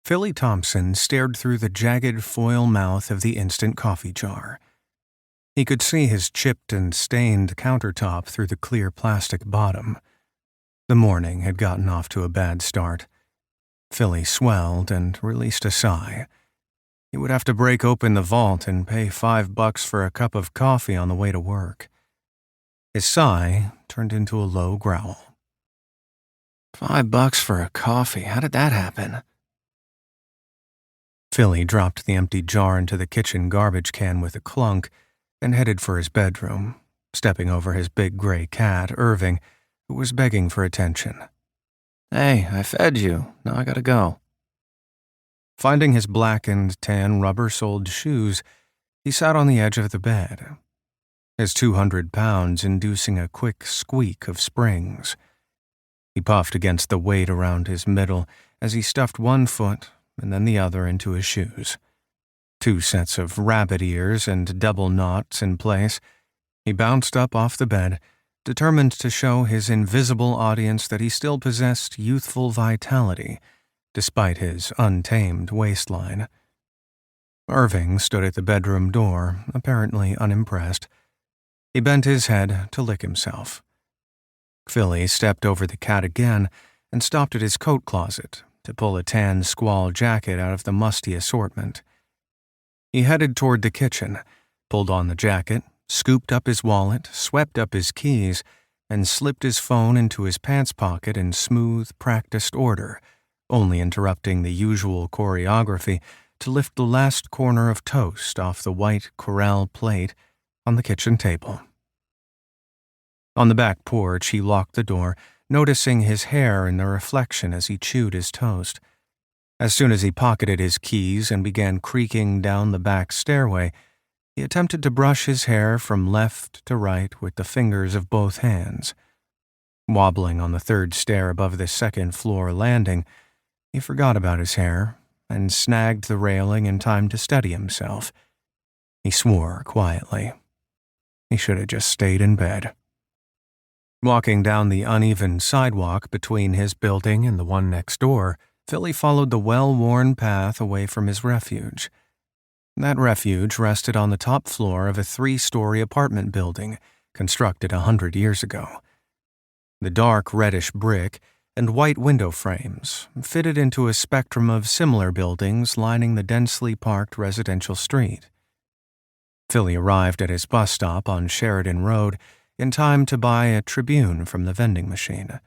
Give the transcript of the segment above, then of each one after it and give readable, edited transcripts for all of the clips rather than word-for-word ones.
Philly Thompson stared through the jagged foil mouth of the instant coffee jar. He could see his chipped and stained countertop through the clear plastic bottom. The morning had gotten off to a bad start. Philly swelled and released a sigh. He would have to break open the vault and pay $5 for a cup of coffee on the way to work. His sigh turned into a low growl. $5 for a coffee, how did that happen? Philly dropped the empty jar into the kitchen garbage can with a clunk and headed for his bedroom, stepping over his big gray cat, Irving, who was begging for attention. "Hey, I fed you. Now I gotta go." Finding his black and tan rubber-soled shoes, he sat on the edge of the bed, his 200 pounds inducing a quick squeak of springs. He puffed against the weight around his middle as he stuffed one foot and then the other into his shoes. 2 sets of rabbit ears and double knots in place, he bounced up off the bed, determined to show his invisible audience that he still possessed youthful vitality, despite his untamed waistline. Irving stood at the bedroom door, apparently unimpressed. He bent his head to lick himself. Philly stepped over the cat again and stopped at his coat closet to pull a tan squall jacket out of the musty assortment. He headed toward the kitchen, pulled on the jacket, scooped up his wallet, swept up his keys, and slipped his phone into his pants pocket in smooth, practiced order, only interrupting the usual choreography to lift the last corner of toast off the white Corelle plate on the kitchen table. On the back porch, he locked the door, noticing his hair in the reflection as he chewed his toast. As soon as he pocketed his keys and began creaking down the back stairway, he attempted to brush his hair from left to right with the fingers of both hands. Wobbling on the 3rd stair above the 2nd floor landing, he forgot about his hair and snagged the railing in time to steady himself. He swore quietly. He should have just stayed in bed. Walking down the uneven sidewalk between his building and the one next door, Philly followed the well-worn path away from his refuge. That refuge rested on the top floor of a 3-story apartment building constructed 100 years ago. The dark reddish brick and white window frames fitted into a spectrum of similar buildings lining the densely parked residential street. Philly arrived at his bus stop on Sheridan Road in time to buy a Tribune from the vending machine.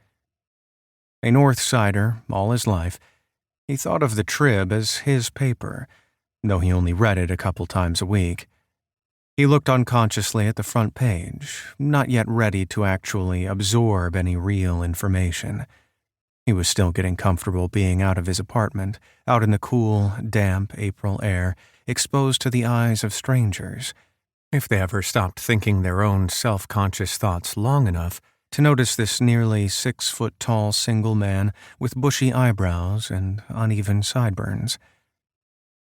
A North Sider all his life, he thought of the Trib as his paper, though he only read it a couple times a week. He looked unconsciously at the front page, not yet ready to actually absorb any real information. He was still getting comfortable being out of his apartment, out in the cool, damp April air, exposed to the eyes of strangers, if they ever stopped thinking their own self-conscious thoughts long enough to notice this nearly 6-foot-tall single man with bushy eyebrows and uneven sideburns.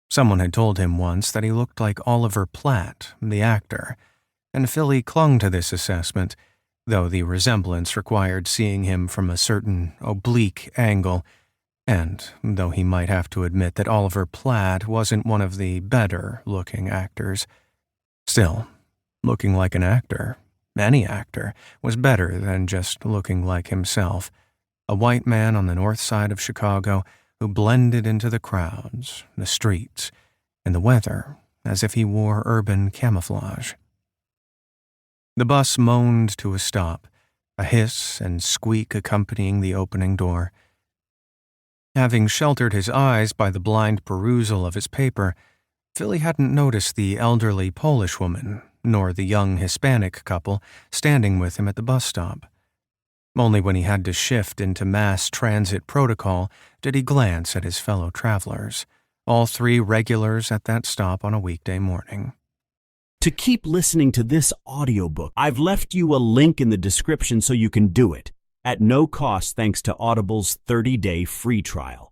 Someone had told him once that he looked like Oliver Platt, the actor, and Philly clung to this assessment, though the resemblance required seeing him from a certain oblique angle, and though he might have to admit that Oliver Platt wasn't one of the better-looking actors. Still, looking like an actor, any actor, was better than just looking like himself, a white man on the north side of Chicago who blended into the crowds, the streets, and the weather as if he wore urban camouflage. The bus moaned to a stop, a hiss and squeak accompanying the opening door. Having sheltered his eyes by the blind perusal of his paper, Philly hadn't noticed the elderly Polish woman, nor the young Hispanic couple standing with him at the bus stop. Only when he had to shift into mass transit protocol did he glance at his fellow travelers, all 3 regulars at that stop on a weekday morning. To keep listening to this audiobook, I've left you a link in the description so you can do it, at no cost thanks to Audible's 30-day free trial.